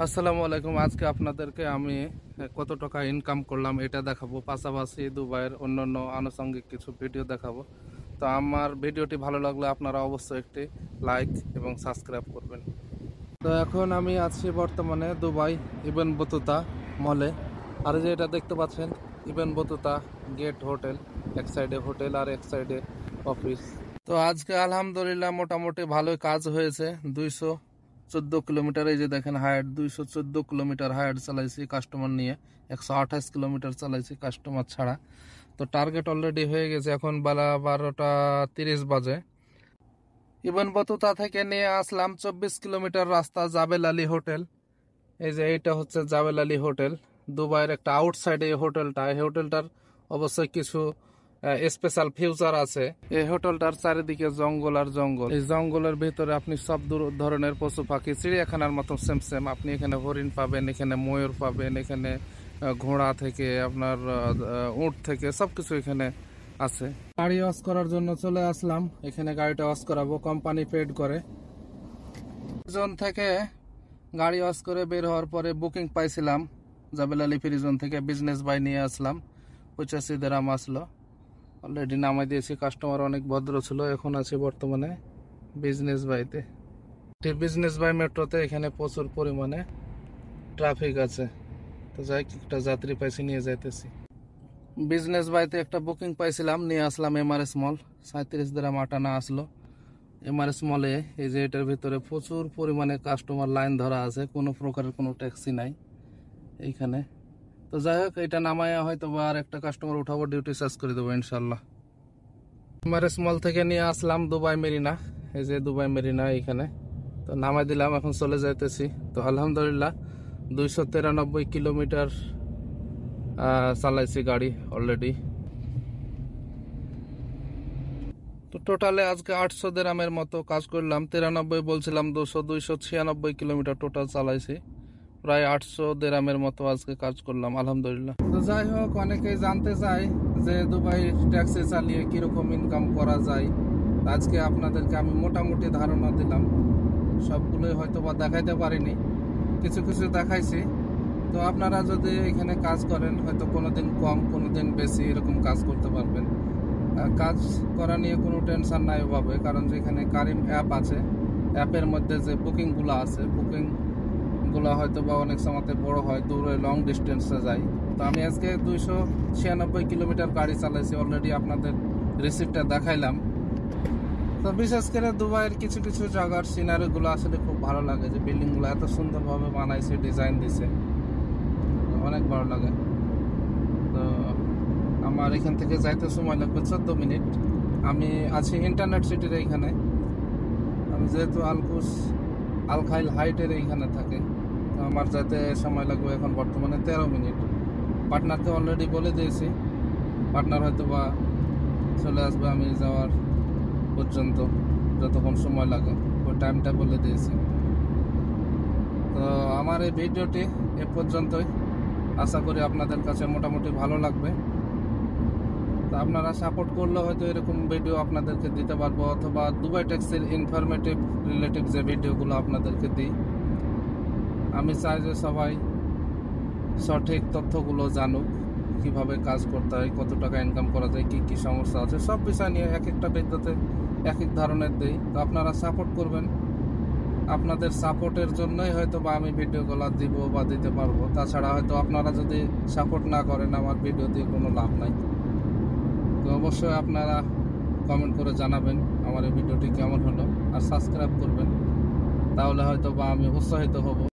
আসসালামু আলাইকুম। আজকে আপনাদেরকে আমি কত টাকা ইনকাম করলাম এটা দেখাবো, পাশাপাশি দুবাইয়ের অন্যান্য আনুষঙ্গিক কিছু ভিডিও দেখাবো। তো আমার ভিডিওটি ভালো লাগলে আপনারা অবশ্যই একটি লাইক এবং সাবস্ক্রাইব করবেন। তো এখন আমি আছি বর্তমানে দুবাই ইবেন বতুতা মলে। আর যে এটা দেখতে পাচ্ছেন ইবেন বতুতা গেট হোটেল, এক সাইডে হোটেল আর এক সাইডে অফিস। তো আজকে আলহামদুলিল্লাহ মোটামুটি ভালোই কাজ হয়েছে। 214 কিলোমিটার, এই যে দেখেন হায়ার 214 কিলোমিটার হায়ার চালাইছি কাস্টমার নিয়ে, 128 কিলোমিটার চালাইছি কাস্টমার ছাড়া। তো টার্গেট অলরেডি হয়ে গেছে। এখন বেলা 12টা 30 বাজে। ইবন বতুতা থেকে নিয়ে আসলাম 24 কিলোমিটার রাস্তা জাবেল আলী হোটেল। এই যে এইটা হচ্ছে জাবেল আলী হোটেল, দুবাইয়ের একটা আউটসাইড। এই হোটেলটা, এই হোটেলটার অবশ্যই কিছু স্পেশাল ফিউচার আছে। এই হোটেলটার চারিদিকে জঙ্গল আর জঙ্গল। এই জঙ্গলের ভিতরে আপনি সব ধরনের পশু পাখি, চিড়িয়াখানার মতো সেম সেম আপনি এখানে হরিণ পাবেন, এখানে ময়ূর পাবেন, এখানে ঘোড়া থেকে আপনার উট থেকে সবকিছু এখানে আছে। গাড়ি ওয়াশ করার জন্য চলে আসলাম। এখানে গাড়িটা ওয়াশ করাবো, কোম্পানি পেড করে। প্রিজন থেকে গাড়ি ওয়াশ করে বের হওয়ার পরে বুকিং পাইছিলাম জাবেল আলী প্রিজন থেকে। বিজনেস বাই নিয়ে আসলাম, 85 দিরহাম আসলো। অলরেডি নামাই দিয়েছি, কাস্টমার অনেক ভদ্র ছিল। এখন আছি বর্তমানে বিজনেস বাইতে। বিজনেস বাই মেট্রোতে এখানে প্রচুর পরিমাণে ট্রাফিক আছে। তো যাই একটা যাত্রী পাইছি, নিয়ে যাইতেছি। বিজনেস বাইতে একটা বুকিং পাইছিলাম, নিয়ে আসলাম এমআরএস মল। 37 দিরহাম আটানা আসলো এমআরএস মলে। এই যে এটার ভিতরে প্রচুর পরিমাণে কাস্টমার লাইন ধরা আছে, কোনো প্রকারের কোনো ট্যাক্সি নাই এইখানে। তো যাই হোক, এটা নামায়া হয়তো বা আর একটা কাস্টমার উঠাবো, ডিউটি চার্জ করে দেবো ইনশাল্লাহ। এমআরএস মল থেকে নিয়ে আসলাম দুবাই মেরিনা। এই যে দুবাই মেরিনা এইখানে। তো নামাই দিলাম, এখন চলে যাইতেছি। তো আলহামদুলিল্লাহ 293 কিলোমিটার চালাইছি গাড়ি অলরেডি। তো টোটালে আজকে 800 দিরহামের মতো কাজ করলাম। 93 বলছিলাম, 296 কিলোমিটার টোটাল চালাইছি। প্রায় 800 দিরহামের মতো আজকে কাজ করলাম আলহামদুলিল্লাহ। তো যাই হোক, অনেকেই জানতে চায় যে দুবাই ট্যাক্সি চালিয়ে কিরকম ইনকাম করা যায়। আজকে আপনাদেরকে আমি মোটামুটি ধারণা দিলাম। সবগুলোই হয়তো বা দেখাইতে পারিনি, কিছু কিছু দেখাইছি। তো আপনারা যদি এখানে কাজ করেন, হয়তো কোনোদিন কম কোনোদিন বেশি এরকম কাজ করতে পারবেন। কাজ করা নিয়ে কোনো টেনশন নাই ওভাবে, কারণ যেখানে কারিম অ্যাপ আছে, অ্যাপের মধ্যে যে বুকিংগুলো আছে, বুকিংগুলো হয়তো বা অনেক সময়তে বড় হয়, দূরে লং ডিস্টেন্সে যায়। তো আমি আজকে 296 কিলোমিটার গাড়ি চালাইছি অলরেডি, আপনাদের রিসিপ্টটা দেখাইলাম। তো বিশেষ করে দুবাইয়ের কিছু কিছু জায়গার সিনারিগুলো আসলে খুব ভালো লাগে, যে বিল্ডিংগুলো এত সুন্দরভাবে বানাইছে, ডিজাইন দিছে, অনেক ভালো লাগে। তো আমার এখান থেকে যাইতে সময় লাগবে 14 মিনিট। আমি আছি ইন্টারনেট সিটির এইখানে। আমি যেহেতু আল খাইল হাইটের এইখানে থাকে, তো আমার যাইতে সময় লাগবে এখন বর্তমানে 13 মিনিট। পার্টনারকে অলরেডি বলে দিয়েছি, পার্টনার হয়তো বা চলে আসবে আমি যাওয়ার পর্যন্ত, যতক্ষণ সময় লাগে ওই টাইমটা বলে দিয়েছি। তো আমার এই ভিডিওটি এ পর্যন্তই। আশা করি আপনাদের কাছে মোটামুটি ভালো লাগবে। তো আপনারা সাপোর্ট করলে হয়তো এরকম ভিডিও আপনাদেরকে দিতে পারবো, অথবা দুবাই ট্যাক্সির ইনফরমেটিভ রিলেটিভ যে ভিডিওগুলো আপনাদেরকে দিই। আমি চাই যে সবাই সঠিক তথ্যগুলো জানুক, কিভাবে কাজ করতে হয়, কত টাকা ইনকাম করা যায়, কি কি সমস্যা আছে, সব বিষয় নিয়ে এক একটা ভিডিওতে এক এক ধরনের দিই। তো আপনারা সাপোর্ট করবেন। আপনাদের সাপোর্টের জন্যই হয়তো বা আমি ভিডিওগুলো দিব বা দিতে পারবো। তাছাড়া হয়তো আপনারা যদি সাপোর্ট না করেন, আমার ভিডিও দিয়ে কোনো লাভ নাই। তো অবশ্যই আপনারা কমেন্ট করে জানাবেন আমার এই ভিডিওটি কেমন হলো, আর সাবস্ক্রাইব করবেন, তাহলে হয়তো বা আমি উৎসাহিত হব।